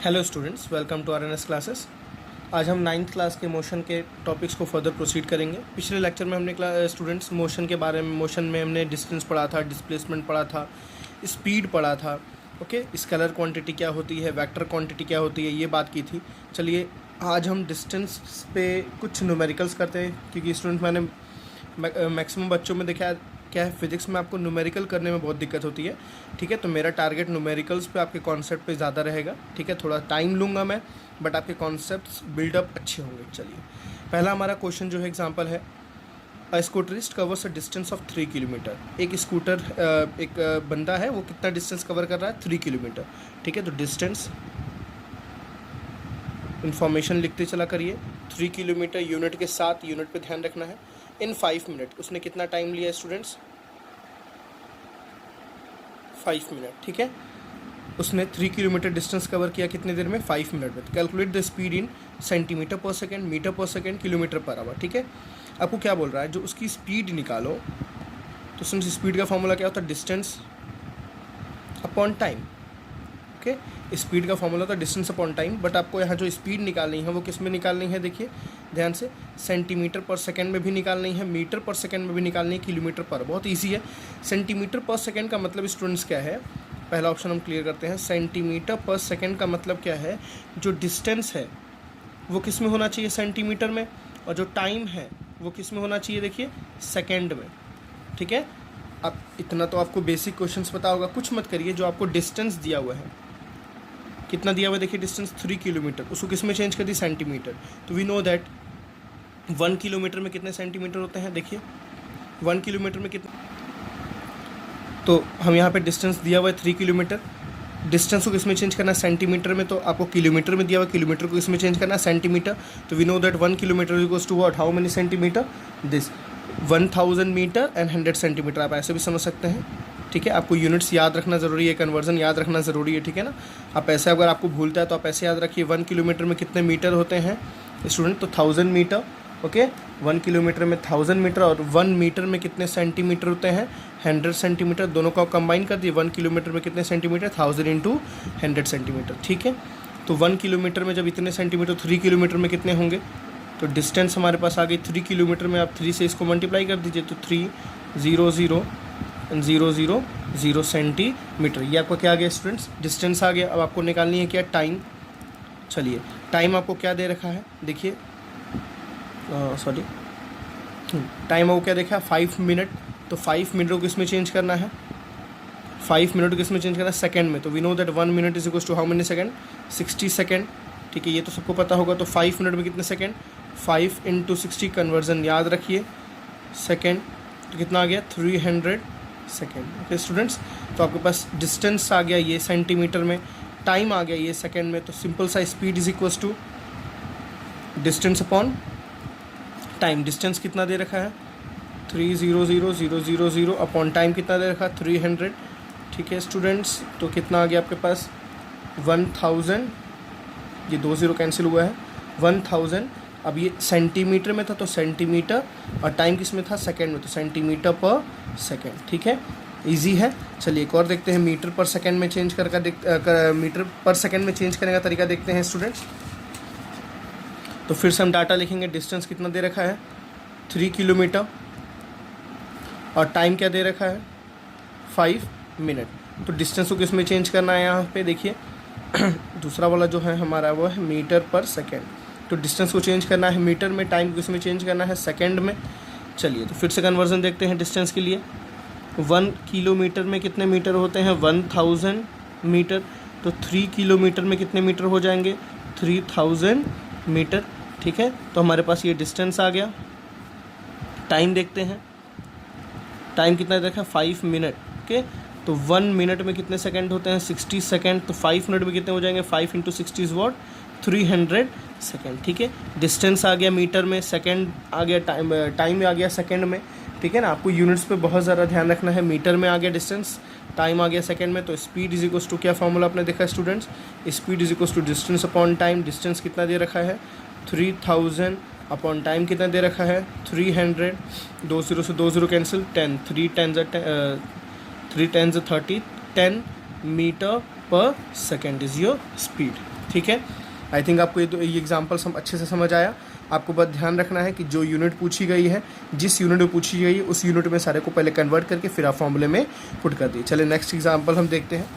Hello students, welcome to RNS classes. आज हम ninth class के मोशन के टॉपिक्स को फर्दर प्रोसीड करेंगे। पिछले लेक्चर में हमने स्टूडेंट्स मोशन के बारे में, मोशन में हमने डिस्टेंस पढ़ा था, डिस्प्लेसमेंट पढ़ा था, स्पीड पढ़ा था। ओके, स्केलर क्वांटिटी क्या होती है, वेक्टर क्वांटिटी क्या होती है, ये बात की थी। चलिए आज हम डिस्टेंस पे कुछ न्यूमेरिकल्स करते हैं, क्योंकि स्टूडेंट मैंने मैक्सिमम बच्चों में देखा है क्या है, फिजिक्स में आपको न्यूमेरिकल करने में बहुत दिक्कत होती है। ठीक है, तो मेरा टारगेट न्यूमेरिकल्स पे, आपके कॉन्सेप्ट पे ज़्यादा रहेगा। ठीक है, थोड़ा टाइम लूँगा मैं, बट आपके कॉन्सेप्ट्स बिल्डअप अच्छे होंगे। चलिए पहला हमारा क्वेश्चन जो है एग्जांपल है, a scooterist covers a distance of 3 kilometre. एक बंदा है, वो कितना डिस्टेंस कवर कर रहा है, 3 किलोमीटर। ठीक है, तो डिस्टेंस इन्फॉर्मेशन लिखते चला करिए। 3 किलोमीटर यूनिट के साथ, यूनिट पे ध्यान रखना है। इन 5 मिनट, उसने कितना टाइम लिया स्टूडेंट्स, 5 मिनट। ठीक है, उसने 3 किलोमीटर डिस्टेंस कवर किया कितने देर में, 5 मिनट में। Calculate the speed in centimetre पर सेकेंड, मीटर पर सेकेंड, किलोमीटर पर आवर। ठीक है, आपको क्या बोल रहा है, जो उसकी स्पीड निकालो। तो समझ, स्पीड का फॉर्मूला क्या होता है, distance upon time. Okay, speed का फॉर्मूला होता है डिस्टेंस अपॉन टाइम, बट आपको यहाँ जो स्पीड निकालनी है वो किस में निकालनी है, देखिए ध्यान से, सेंटीमीटर पर सेकंड में भी निकालनी है, मीटर पर सेकंड में भी निकालनी है, किलोमीटर पर। बहुत इजी है। सेंटीमीटर पर सेकंड का मतलब स्टूडेंट्स क्या है, पहला ऑप्शन हम क्लियर करते हैं। सेंटीमीटर पर सेकंड का मतलब क्या है, जो डिस्टेंस है वो किस में होना चाहिए, सेंटीमीटर में, और जो टाइम है वो किस में होना चाहिए, देखिए सेकेंड में। ठीक है, अब इतना तो आपको बेसिक क्वेश्चंस पता होगा, कुछ मत करिए। जो आपको डिस्टेंस दिया हुआ है, कितना दिया हुआ है, देखिए डिस्टेंस 3 किलोमीटर, उसको किस में चेंज कर दी, सेंटीमीटर। तो वी नो दैट 1 किलोमीटर में कितने सेंटीमीटर होते हैं, देखिए 1 किलोमीटर में कितने, तो हम यहाँ पे डिस्टेंस दिया हुआ है 3 किलोमीटर, डिस्टेंस को किस में चेंज करना है, सेंटीमीटर में। तो आपको किलोमीटर में दिया हुआ है, किलोमीटर को इसमें चेंज करना है, सेंटीमीटर। तो we know that 1 kilometre equals to what, how many centimetre, this 1000 metre and 100 centimetre. आप ऐसे भी समझ सकते हैं। ठीक है, आपको यूनिट्स याद रखना ज़रूरी है, कन्वर्जन याद रखना ज़रूरी है। ठीक है ना, आप ऐसे, अगर आपको भूलता है तो आप ऐसे याद रखिए, 1 किलोमीटर में कितने मीटर होते हैं स्टूडेंट, तो 1000 मीटर। ओके, 1 किलोमीटर में 1000 मीटर, और 1 मीटर में कितने सेंटीमीटर होते हैं, 100 सेंटीमीटर। दोनों को आप कंबाइन कर दिए, 1 किलोमीटर में कितने सेंटीमीटर, 1000 इंटू 100 सेंटीमीटर। ठीक है, तो 1 किलोमीटर में जब इतने सेंटीमीटर, 3 किलोमीटर में कितने होंगे, तो डिस्टेंस हमारे पास आ गई 3 किलोमीटर में। आप 3 से इसको मल्टीप्लाई कर दीजिए, तो 300 सेंटीमीटर। ये आपका क्या आ गया स्टूडेंट्स, डिस्टेंस आ गया। अब आपको निकालनी है क्या, टाइम। चलिए टाइम आपको क्या दे रखा है, देखिए टाइम आपको क्या देखा है, 5 मिनट। तो 5 मिनट को किस में चेंज करना है, 5 मिनट को किस में चेंज करना है, सेकंड में। तो we know that 1 minute is equals to how many second, 60 second. ठीक है, ये तो सबको पता होगा। तो 5 मिनट में कितने सेकंड, 5 इंटू 60, कन्वर्जन याद रखिए, सेकंड। तो कितना आ गया, 300 सेकेंड। ओके स्टूडेंट्स, तो आपके पास डिस्टेंस आ गया ये सेंटीमीटर में, टाइम आ गया ये सेकंड में। तो सिंपल सा speed is equals to distance upon time. Distance कितना दे रखा है, 300,000 अपॉन टाइम कितना दे रखा है, 300। ठीक है स्टूडेंट्स, तो कितना आ गया आपके पास, 1000, ये 2 0 कैंसिल हुआ है, 1000। अब ये सेंटीमीटर में था, तो सेंटीमीटर, और टाइम किस में था, सेकंड में, तो सेंटीमीटर पर सेकंड। ठीक है, इजी है। चलिए एक और देखते हैं, मीटर पर सेकंड में चेंज मीटर पर सेकंड में चेंज करने का तरीका देखते हैं स्टूडेंट्स। तो फिर से हम डाटा लिखेंगे, डिस्टेंस कितना दे रखा है, 3 किलोमीटर, और टाइम क्या दे रखा है, 5 मिनट। तो डिस्टेंस को किस में चेंज करना है, यहाँ पे देखिए दूसरा वाला जो है हमारा वो है मीटर पर सेकेंड। तो डिस्टेंस को चेंज करना है मीटर में, टाइम को इसमें चेंज करना है सेकंड में। चलिए तो फिर से कन्वर्जन देखते हैं डिस्टेंस के लिए। 1 किलोमीटर में कितने मीटर होते हैं, 1000 मीटर। तो 3 किलोमीटर में कितने मीटर हो जाएंगे, 3000 मीटर। ठीक है, तो हमारे पास ये डिस्टेंस आ गया। टाइम देखते हैं, टाइम कितना देखा, 5 मिनट। ओके, तो 1 मिनट में कितने सेकंड होते हैं, 60 सेकंड। तो 5 मिनट में कितने हो जाएंगे, 5 इंटू 60 इज वॉट, 300 सेकेंड। ठीक है, डिस्टेंस आ गया मीटर में, सेकंड आ गया, टाइम आ गया सेकंड में। ठीक है ना, आपको यूनिट्स पे बहुत ज़्यादा ध्यान रखना है। मीटर में आ गया डिस्टेंस, टाइम आ गया सेकंड में। तो स्पीड इज इक्वल्स टू, क्या फॉर्मूला आपने देखा students, speed is equals to distance upon time. Distance कितना दे रखा है, 3000 अपॉन टाइम कितना दे रखा है, 300। 2 0 से 2 0 कैंसिल, 10, 3 10 30, 10 मीटर पर सेकेंड इज योर स्पीड। ठीक है। आई थिंक आपको ये एग्जाम्पल्स हम अच्छे से समझ आया। आपको बस ध्यान रखना है कि जो यूनिट पूछी गई है, जिस यूनिट में पूछी गई है उस यूनिट में सारे को पहले कन्वर्ट करके फिर आप फॉर्मूले में पुट कर दिए। चलिए नेक्स्ट एग्जाम्पल हम देखते हैं।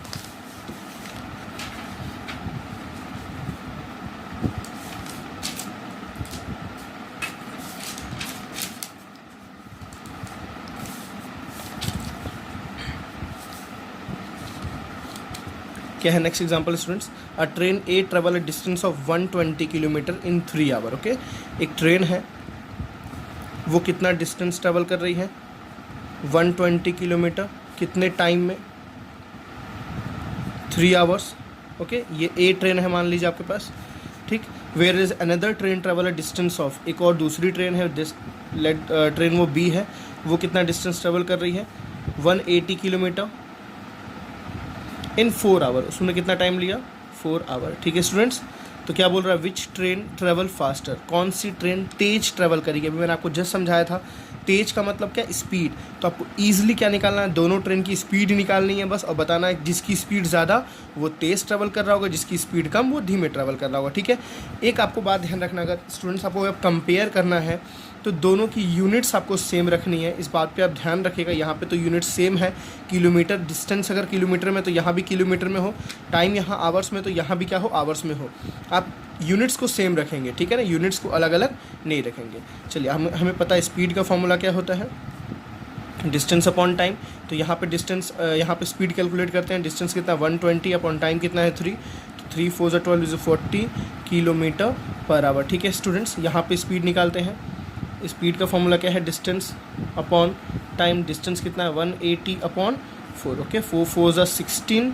क्या है next example students? A train a travel a distance of 120 kilometre in 3 hour. Okay, एक ट्रेन है, वो कितना डिस्टेंस ट्रेवल कर रही है? 120 किलोमीटर। कितने टाइम में? 3 आवर्स। ओके, ये ए ट्रेन है मान लीजिए आपके पास, ठीक। Where is another train travel a distance of, एक और दूसरी ट्रेन है, ट्रेन वो बी है, वो कितना डिस्टेंस ट्रेवल कर रही है? 180 किलोमीटर इन 4 आवर। उसने कितना टाइम लिया? 4 आवर। ठीक है स्टूडेंट्स, तो क्या बोल रहा है? विच ट्रेन ट्रेवल फास्टर, कौन सी ट्रेन तेज ट्रेवल करेगी? अभी मैंने आपको जस्ट समझाया था, तेज का मतलब क्या? स्पीड। तो आपको ईजिली क्या निकालना है? दोनों ट्रेन की स्पीड निकालनी है बस, और बताना है जिसकी स्पीड ज़्यादा वो तेज़ ट्रेवल कर रहा होगा, जिसकी स्पीड कम वो धीमे ट्रेवल कर रहा होगा। ठीक है, एक आपको बात ध्यान रखना, अगर स्टूडेंट्स आपको अब कंपेयर करना है तो दोनों की यूनिट्स आपको सेम रखनी है। इस बात पे आप ध्यान रखिएगा। यहाँ पे तो यूनिट सेम है, किलोमीटर, डिस्टेंस अगर किलोमीटर में तो यहाँ भी किलोमीटर में हो, टाइम यहाँ आवर्स में तो यहाँ भी क्या हो? आवर्स में हो। आप यूनिट्स को सेम रखेंगे, ठीक है ना, यूनिट्स को अलग अलग नहीं रखेंगे। चलिए, हमें पता है स्पीड का फॉर्मूला क्या होता है? Distance upon time. तो यहाँ पे डिस्टेंस, यहाँ पे स्पीड कैलकुलेट करते हैं। डिस्टेंस कितना? 120 अपॉन टाइम कितना है? 3। तो 3 4 = 12 = 40 किलोमीटर पर आवर। ठीक है स्टूडेंट्स, यहाँ पे स्पीड निकालते हैं। स्पीड का फॉर्मूला क्या है? Distance upon time. डिस्टेंस कितना है? 180 अपॉन 4। ओके, 4 4 = 16,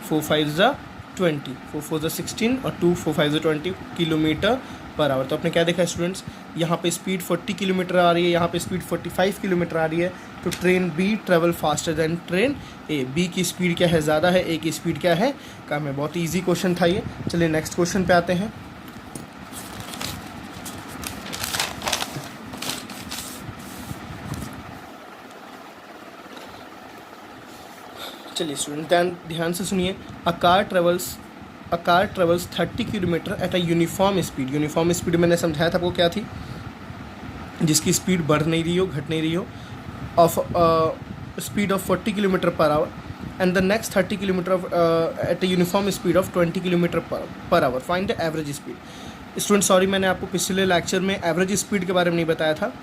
4 5 = 20, 4 4 = 16 और 2 4 5 = 20 किलोमीटर पर आवर। तो आपने क्या देखा स्टूडेंट्स? यहाँ पे स्पीड 40 किलोमीटर आ रही है, यहाँ पे स्पीड 45 किलोमीटर आ रही है। तो train B travel faster than train A. B की स्पीड क्या है? ज़्यादा है, ए की स्पीड क्या है? कम है। बहुत ईजी क्वेश्चन था ये। चलिए नेक्स्ट क्वेश्चन पे आते हैं। चलिए स्टूडेंट ध्यान से सुनिए। A car travels 30 kilometre at a uniform speed. Uniform speed मैंने समझाया था आपको क्या थी? जिसकी स्पीड बढ़ नहीं रही हो, घट नहीं रही हो, of speed of 40 kilometre per our and the next 30 kilometre at a uniform speed of 20 kilometre per our. Find the average speed. Student sorry, मैंने आपको पिछले लेक्चर में एवरेज स्पीड के बारे में नहीं बताया था।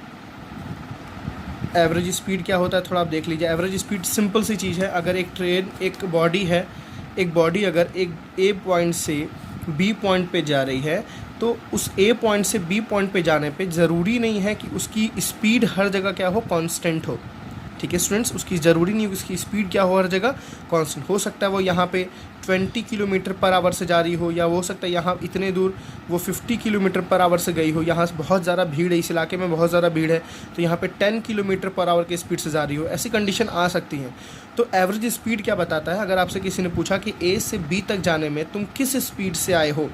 एवरेज स्पीड क्या होता है थोड़ा आप देख लीजिए। एवरेज स्पीड सिंपल सी चीज़ है। अगर एक ट्रेन, एक बॉडी है, एक बॉडी अगर एक ए पॉइंट से बी पॉइंट पे जा रही है, तो उस ए पॉइंट से बी पॉइंट पे जाने पे ज़रूरी नहीं है कि उसकी स्पीड हर जगह क्या हो? कांस्टेंट हो। ठीक है स्टूडेंट्स, उसकी ज़रूरी नहीं है उसकी स्पीड क्या हो? हर जगह कांस्टेंट हो सकता है। वो यहाँ पे 20 किलोमीटर पर आवर से जा रही हो, या हो सकता है यहाँ इतने दूर वो 50 किलोमीटर पर आवर से गई हो। यहाँ बहुत ज़्यादा भीड़ है, इस इलाके में बहुत ज़्यादा भीड़ है, तो यहाँ पे 10 किलोमीटर पर आवर की स्पीड से जा रही हो। ऐसी कंडीशन आ सकती हैं। तो एवरेज स्पीड क्या बताता है? अगर आपसे किसी ने पूछा कि ए से बी तक जाने में तुम किस स्पीड से आए हो,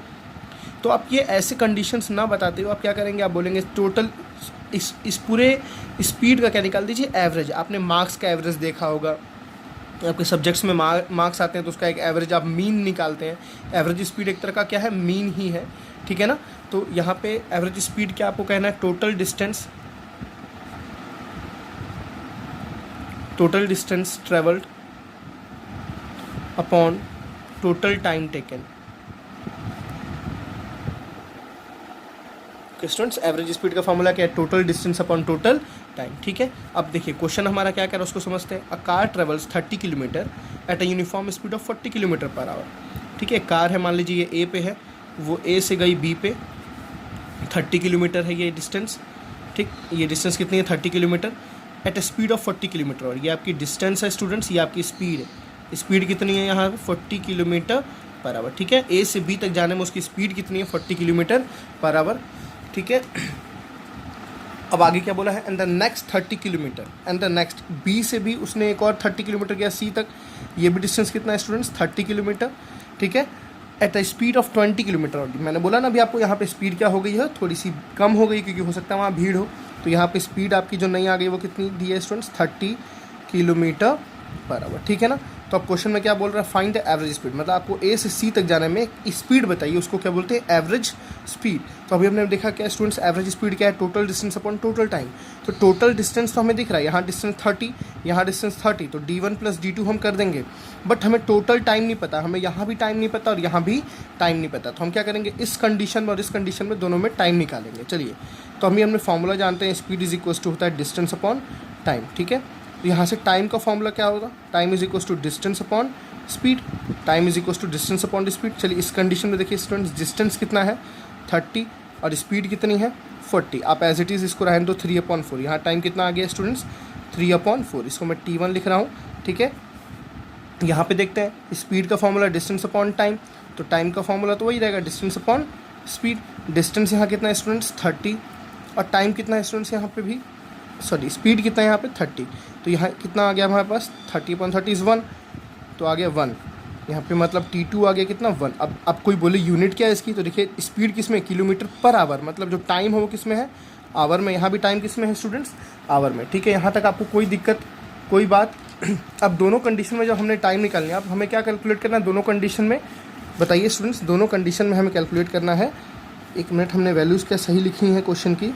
तो आप ये ऐसे कंडीशंस ना बताते हो, आप क्या करेंगे? आप बोलेंगे टोटल इस पूरे स्पीड का क्या निकाल दीजिए? एवरेज। आपने मार्क्स का एवरेज देखा होगा, आपके सब्जेक्ट्स में मार्क्स आते हैं तो उसका एक एवरेज आप मीन निकालते हैं। एवरेज स्पीड एक तरह का क्या है? मीन ही है। ठीक है ना? तो यहाँ पे एवरेज स्पीड क्या आपको कहना है? Total distance travelled upon total time taken. Students, average speed का फॉर्मूला क्या है? Total distance upon total time. ठीक है, अब देखिए क्वेश्चन हमारा क्या कर रहा है उसको समझते हैं। A car travels 30 kilometre at a uniform speed of 40 kilometre per our. ठीक है, कार है, मान लीजिए ये ए पे है, वो ए से गई बी पे, 30 किलोमीटर है ये डिस्टेंस। ठीक, ये डिस्टेंस कितनी है? 30 kilometre at a speed of 40 kilometre. और ये आपकी डिस्टेंस है स्टूडेंट्स, ये आपकी स्पीड है। स्पीड कितनी है यहाँ? 40 किलोमीटर पर आवर। ठीक है, ए से बी तक जाने में उसकी स्पीड कितनी है? 40 किलोमीटर पर आवर। ठीक है, अब आगे क्या बोला है? And the next 30 kilometre and the next, B से भी उसने एक और 30 किलोमीटर गया सी तक। ये भी डिस्टेंस कितना है स्टूडेंट्स? 30 किलोमीटर। ठीक है, at the speed of 20 kilometre. मैंने बोला ना अभी आपको, यहाँ पे स्पीड क्या हो गई है? थोड़ी सी कम हो गई, क्योंकि हो सकता है वहाँ भीड़ हो। तो यहाँ पे स्पीड आपकी जो नहीं आ गई वो कितनी दी है स्टूडेंट्स? 30 kilometre per our. ठीक है ना? तो अब क्वेश्चन में क्या बोल रहा है, फाइंड द एवरेज स्पीड, मतलब आपको ए से सी तक जाने में स्पीड बताइए, उसको क्या बोलते हैं, एवरेज स्पीड। तो अभी हमने देखा क्या स्टूडेंट्स, एवरेज स्पीड क्या है, total distance upon total time. तो टोटल डिस्टेंस तो हमें दिख रहा है, यहाँ डिस्टेंस 30, यहाँ डिस्टेंस 30, तो d1 + d2 हम कर देंगे, बट हमें टोटल टाइम नहीं पता, हमें यहाँ भी टाइम नहीं पता और यहाँ भी टाइम नहीं पता। तो हम क्या करेंगे, इस कंडीशन में और इस कंडीशन में दोनों में टाइम निकालेंगे। चलिए, तो हमने फॉर्मूला जानते हैं, स्पीड इज इक्वल टू होता है डिस्टेंस अपॉन टाइम, ठीक है। तो यहाँ से टाइम का फॉर्मूला क्या होगा, time is equal to distance upon speed, time is equal to distance upon speed. चलिए, इस कंडीशन में देखिए स्टूडेंट्स, डिस्टेंस कितना है 30 और स्पीड कितनी है 40। आप एज इट इज़ इसको रहने दो 3/4। यहाँ टाइम कितना आ गया स्टूडेंट्स 3/4, इसको मैं T1 लिख रहा हूँ, ठीक है। यहाँ पे देखते हैं स्पीड का फॉर्मूला डिस्टेंस अपॉन टाइम, तो टाइम का फॉर्मूला तो वही रहेगा डिस्टेंस अपॉन स्पीड। डिस्टेंस यहाँ कितना है स्टूडेंट्स 30 और टाइम कितना है स्टूडेंट्स यहाँ पे भी, सॉरी स्पीड कितना है यहाँ पे 30, तो यहाँ कितना आ गया हमारे पास 30/30 इज़ 1, तो आ गया 1 यहाँ पे, मतलब T2 आ गया कितना 1। अब कोई बोले यूनिट क्या है इसकी, तो देखिए स्पीड किस में, किलोमीटर पर आवर, मतलब जो टाइम है वो किस में है, आवर में। यहाँ भी टाइम किस में है स्टूडेंट्स, आवर में, ठीक है। यहाँ तक आपको कोई दिक्कत, कोई बात। अब दोनों कंडीशन में जब हमने टाइम निकालनी है, अब हमें क्या कैलकुलेट करना है दोनों कंडीशन में, बताइए स्टूडेंट्स, दोनों कंडीशन में हमें कैलकुलेट करना है। एक मिनट, हमने वैल्यूज़ क्या सही लिखी हैं क्वेश्चन की,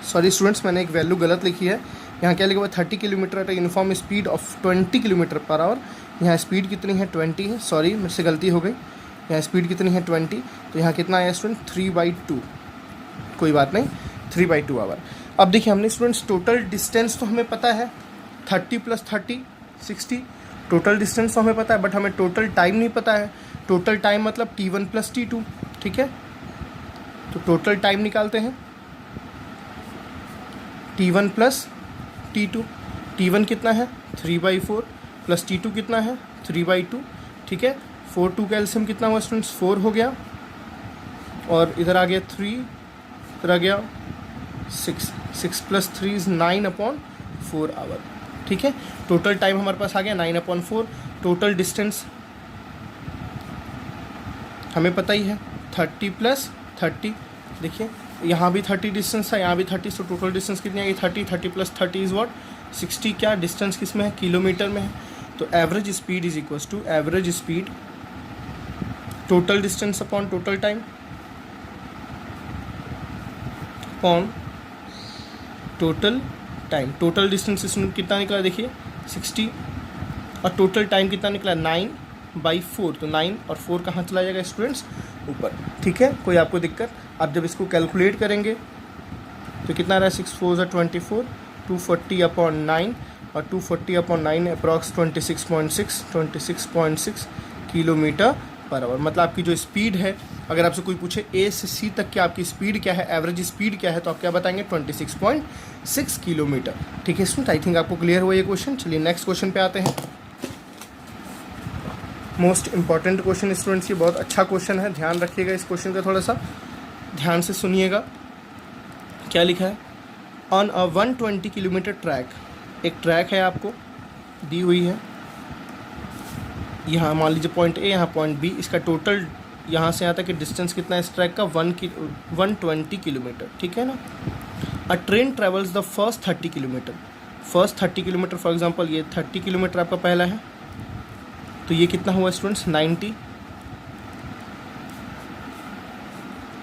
सॉरी स्टूडेंट्स, मैंने एक वैल्यू गलत लिखी है। यहाँ क्या लिखा हुआ है 30 kilometre eight uniform speed of 20 kilometre per our. यहाँ स्पीड कितनी है 20 है, सॉरी मेरे से गलती हो गई, यहाँ स्पीड कितनी है 20, तो यहाँ कितना आया स्टूडेंट 3/2, कोई बात नहीं 3/2 आवर। अब देखिए हमने स्टूडेंट्स टोटल डिस्टेंस तो हमें पता है 30 + 30 60, टोटल डिस्टेंस तो हमें पता है, बट हमें टोटल टाइम नहीं पता है। टोटल टाइम मतलब T1 + T2, ठीक है। तो टोटल टाइम निकालते हैं, T1 + T2, T1 कितना है 3/4 प्लस T2 कितना है 3/2, ठीक है। 4 2 का एलसीएम कितना हुआ स्टूडेंट्स 4 हो गया, और इधर आ गया 3, इधर आ गया 6, 6 + 3 इज़ 9/4 आवर, ठीक है। टोटल टाइम हमारे पास आ गया 9/4। टोटल डिस्टेंस हमें पता ही है 30 + 30, देखिए यहाँ भी 30 डिस्टेंस था, यहाँ भी 30, तो टोटल डिस्टेंस कितनी आएगी 30, 30 + 30 इज़ व्हाट 60। क्या डिस्टेंस किस में है, किलोमीटर में है। तो average speed is equals to average speed total distance upon total time upon total time. Total distance इसमें कितना निकला देखिए 60, और टोटल टाइम कितना निकला 9/4, तो 9 और 4 कहाँ चला जाएगा स्टूडेंट्स ऊपर, ठीक है। कोई आपको दिक्कत, आप जब इसको कैलकुलेट करेंगे तो कितना रहा 6 4 = 24, 240/9 और 240/9 अप्रॉक्स 26.6 किलोमीटर पर आवर। मतलब आपकी जो स्पीड है, अगर आपसे कोई पूछे ए से सी तक की आपकी स्पीड क्या है, एवरेज स्पीड क्या है, तो आप क्या बताएंगे 26.6 किलोमीटर, ठीक है स्टूडेंट। आई थिंक आपको क्लियर हुआ ये क्वेश्चन। चलिए नेक्स्ट क्वेश्चन पे आते हैं। मोस्ट इंपॉर्टेंट क्वेश्चन स्टूडेंट्स, ये बहुत अच्छा क्वेश्चन है, ध्यान रखिएगा इस क्वेश्चन का, थोड़ा सा ध्यान से सुनिएगा। क्या लिखा है, ऑन अ 120 किलोमीटर ट्रैक, एक ट्रैक है आपको दी हुई है, यहाँ मान लीजिए पॉइंट ए, यहाँ पॉइंट बी, इसका टोटल यहाँ से यहाँ तक कि डिस्टेंस कितना है इस ट्रैक का 120 किलोमीटर, ठीक है ना। अ train travels the first 30 kilometre, first 30 kilometre for example ये 30 किलोमीटर आपका पहला है, तो ये कितना हुआ स्टूडेंट्स 90,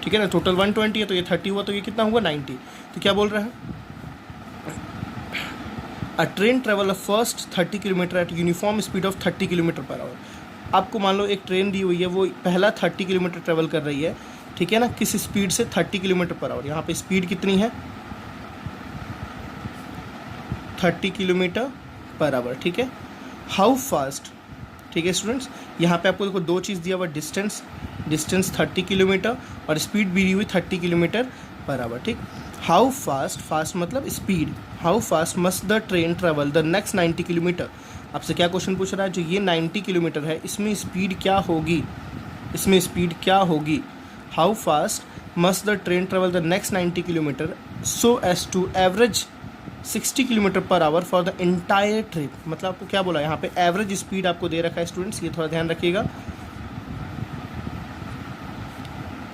ठीक है ना। टोटल 120 है तो ये 30 हुआ, तो ये कितना हुआ 90। तो क्या बोल रहा है, अ train travel a first 30 kilometre eight uniform speed of 30 kilometre per our. आपको मान लो एक ट्रेन दी हुई है, वो पहला 30 किलोमीटर ट्रेवल कर रही है, ठीक है ना, किस स्पीड से 30 किलोमीटर पर आवर। यहाँ पे स्पीड कितनी है 30 किलोमीटर पर आवर, ठीक है। हाउ फास्ट, ठीक है स्टूडेंट्स, यहाँ पे आपको देखो दो चीज़ दिया हुआ, डिस्टेंस 30 किलोमीटर और स्पीड भी दी हुई 30 किलोमीटर पर आवर, ठीक। हाउ फास्ट, फास्ट मतलब speed, how fast must the train travel the next 90 kilometre. आपसे क्या क्वेश्चन पूछ रहा है, जो ये 90 किलोमीटर है इसमें स्पीड क्या होगी, इसमें स्पीड क्या होगी। How fast must the train travel the next 90 kilometre so as to average 60 kilometre per hour for the entire trip. मतलब आपको क्या बोला, यहाँ पे एवरेज स्पीड आपको दे रखा है स्टूडेंट्स, ये थोड़ा ध्यान रखिएगा।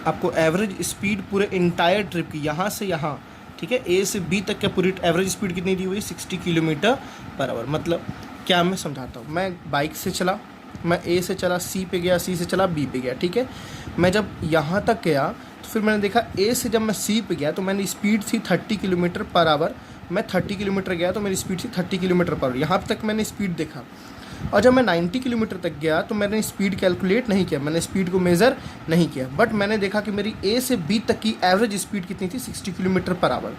आपको एवरेज स्पीड पूरे इंटायर ट्रिप की, यहाँ से यहाँ ठीक है। ए से बी तक का पूरी एवरेज स्पीड कितनी दी हुई, 60 किलोमीटर पर आवर। मतलब क्या, मैं समझाता हूँ। मैं बाइक से चला, मैं ए से चला सी पे गया, सी से चला बी पे गया, ठीक है। मैं जब यहाँ तक गया तो फिर मैंने देखा ए से जब मैं सी पे गया तो मैंने स्पीड थी 30 किलोमीटर पर आवर। मैं 30 किलोमीटर गया तो मेरी स्पीड थी 30 किलोमीटर पर आवर। यहाँ तक मैंने स्पीड देखा। और जब मैं 90 किलोमीटर तक गया तो मैंने स्पीड कैलकुलेट नहीं किया, मैंने स्पीड को मेज़र नहीं किया, बट मैंने देखा कि मेरी ए से बी तक की एवरेज स्पीड कितनी थी, 60 किलोमीटर पर आवर।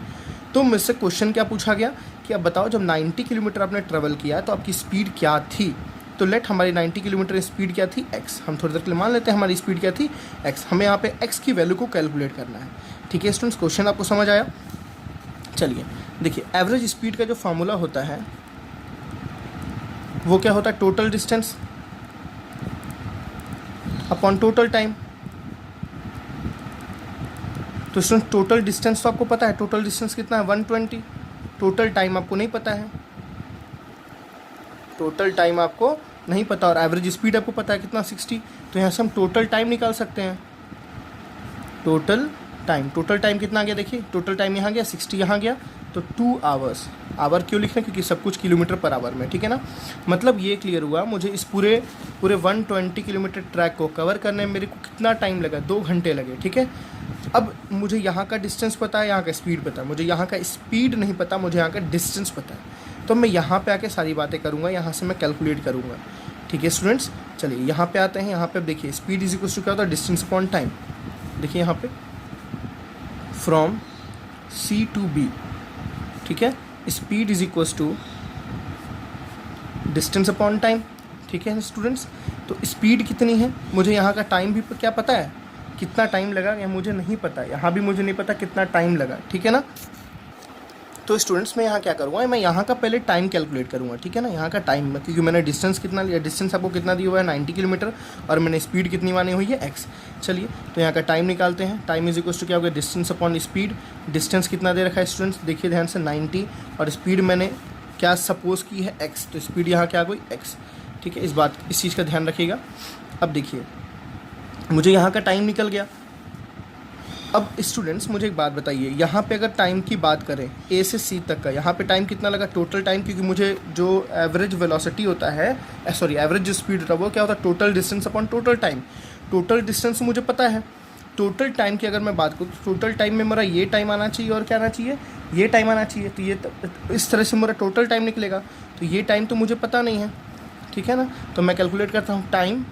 तो मुझसे क्वेश्चन क्या पूछा गया कि अब बताओ जब 90 किलोमीटर आपने ट्रेवल किया तो आपकी स्पीड क्या थी। तो लेट हमारी 90 किलोमीटर स्पीड क्या थी, x। हम थोड़ी देर के लिए मान लेते हैं हमारी स्पीड क्या थी, x। हमें यहाँ पे x की वैल्यू को कैलकुलेट करना है, ठीक है स्टूडेंट्स। क्वेश्चन आपको समझ आया। चलिए देखिए, एवरेज स्पीड का जो फार्मूला होता है वो क्या होता है, total distance upon total time. तो स्टूडेंट टोटल डिस्टेंस तो आपको पता है, टोटल डिस्टेंस कितना है 120। टोटल टाइम आपको नहीं पता है, टोटल टाइम आपको नहीं पता, और एवरेज स्पीड आपको पता है कितना 60। तो यहाँ से हम टोटल टाइम निकाल सकते हैं। टोटल टाइम कितना आ गया, देखिए टोटल टाइम यहाँ गया 60, यहाँ गया तो 2 आवर्स। आवर क्यों लिख रहे हैं, क्योंकि सब कुछ किलोमीटर पर आवर में, ठीक है ना। मतलब ये क्लियर हुआ, मुझे इस पूरे 120 किलोमीटर ट्रैक को कवर करने में मेरे को कितना टाइम लगा, 2 घंटे लगे, ठीक है। अब मुझे यहाँ का डिस्टेंस पता है, यहाँ का स्पीड पता है, मुझे यहाँ का स्पीड नहीं पता, मुझे यहाँ का डिस्टेंस पता है। तो मैं यहाँ पे आके सारी बातें करूँगा, यहाँ से मैं कैलकुलेट करूँगा, ठीक है स्टूडेंट्स। चलिए यहाँ पे आते हैं। यहाँ पे देखिए स्पीड इज इक्वल टू क्या होता है, डिस्टेंस अपॉन टाइम। देखिए यहाँ पे फ्रॉम सी टू बी, ठीक है, speed is equal to distance upon time, ठीक है स्टूडेंट्स। तो स्पीड कितनी है, मुझे यहाँ का टाइम भी क्या पता है, कितना टाइम लगा या मुझे नहीं पता, यहाँ भी मुझे नहीं पता कितना टाइम लगा, ठीक है ना। तो स्टूडेंट्स मैं यहाँ क्या करूँगा, मैं यहाँ का पहले टाइम कैलकुलेट करूँगा, ठीक है ना। यहाँ का टाइम, क्योंकि मैंने डिस्टेंस कितना लिया, डिस्टेंस आपको कितना दिया हुआ है 90 किलोमीटर, और मैंने स्पीड कितनी मानी हुई है x। चलिए तो यहाँ का टाइम निकालते हैं। टाइम इज इक्वल टू क्या होगा, डिस्टेंस अपॉन स्पीड। डिस्टेंस कितना दे रखा है स्टूडेंट्स, देखिए ध्यान से 90, और स्पीड मैंने क्या सपोज़ की है x, तो स्पीड यहाँ क्या आ गई x, ठीक है। इस चीज़ का ध्यान रखिएगा। अब देखिए मुझे यहाँ का टाइम निकल गया। अब स्टूडेंट्स मुझे एक बात बताइए, यहाँ पे अगर टाइम की बात करें ए से सी तक का, यहाँ पे टाइम कितना लगा, टोटल टाइम, क्योंकि मुझे जो एवरेज वेलोसिटी होता है, एवरेज जो स्पीड होता है वो क्या होता है, total distance upon total time. Total distance मुझे पता है, टोटल टाइम की अगर मैं बात करूँ तो टोटल टाइम में मेरा ये टाइम आना चाहिए और क्या आना चाहिए, ये टाइम आना चाहिए। तो ये इस तरह से मेरा टोटल टाइम निकलेगा। तो ये टाइम तो मुझे पता नहीं है, ठीक है ना। तो मैं कैलकुलेट करता हूँ time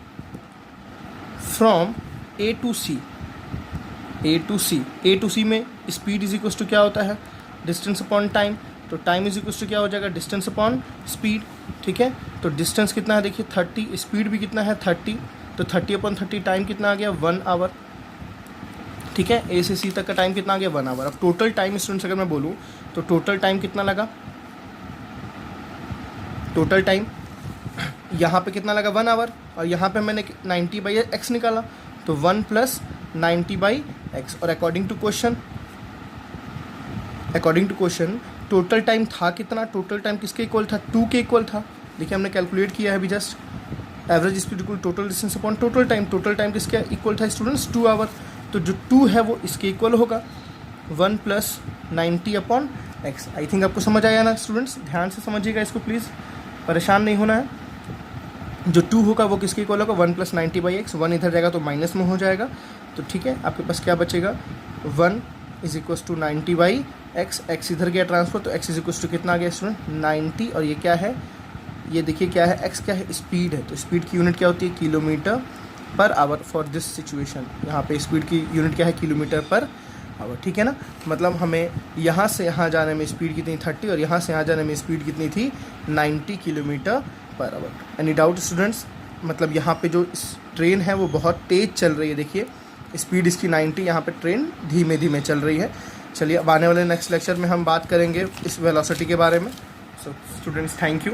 from A to C. A to C में स्पीड इज इक्वल टू क्या होता है, डिस्टेंस अपॉन टाइम। तो टाइम इज इक्वल टू क्या हो जाएगा, डिस्टेंस अपॉन स्पीड, ठीक है। तो डिस्टेंस कितना है देखिए 30, स्पीड भी कितना है 30, तो 30 अपॉन 30 टाइम कितना आ गया 1 आवर, ठीक है। ए से सी तक का टाइम कितना आ गया 1 आवर। अब टोटल टाइम स्टूडेंट्स अगर मैं बोलूँ तो टोटल टाइम कितना लगा, टोटल टाइम यहाँ पे कितना लगा 1 आवर, और यहाँ पे मैंने 90/x निकाला, तो 1 + 90/x। और according to question total time था कितना, टोटल टाइम किसके इक्वल था, 2 के इक्वल था। देखिए हमने कैलकुलेट किया है अभी just. Average speed equal total distance upon total time. Total time किसके इक्वल था स्टूडेंट्स, 2 आवर। तो जो 2 है वो इसके इक्वल होगा 1 + 90/x। आई थिंक आपको समझ आया ना स्टूडेंट्स, ध्यान से समझिएगा इसको प्लीज़, परेशान नहीं होना है। जो 2 होगा वो किसके इक्वल होगा, 1 + 90/x। 1 इधर जाएगा तो माइनस में हो जाएगा, तो ठीक है आपके पास क्या बचेगा, 1 = 90/x। x इधर गया ट्रांसफर, तो x = कितना आ गया स्टूडेंट 90, और ये क्या है, ये देखिए क्या है, x क्या है, स्पीड है। तो स्पीड की यूनिट क्या होती है, kilometre per hour for this situation. यहाँ पे स्पीड की यूनिट क्या है, किलोमीटर पर आवर, ठीक है ना। मतलब हमें यहाँ से यहाँ जाने में स्पीड कितनी 30, और यहाँ से यहाँ जाने में स्पीड कितनी थी 90 kilometre per our. Any doubt students, मतलब यहाँ पे जो ट्रेन है वो बहुत तेज़ चल रही है, देखिए स्पीड इसकी 90, यहाँ पे ट्रेन धीमे धीमे चल रही है। चलिए अब आने वाले नेक्स्ट लेक्चर में हम बात करेंगे इस वेलोसिटी के बारे में। So students thank you.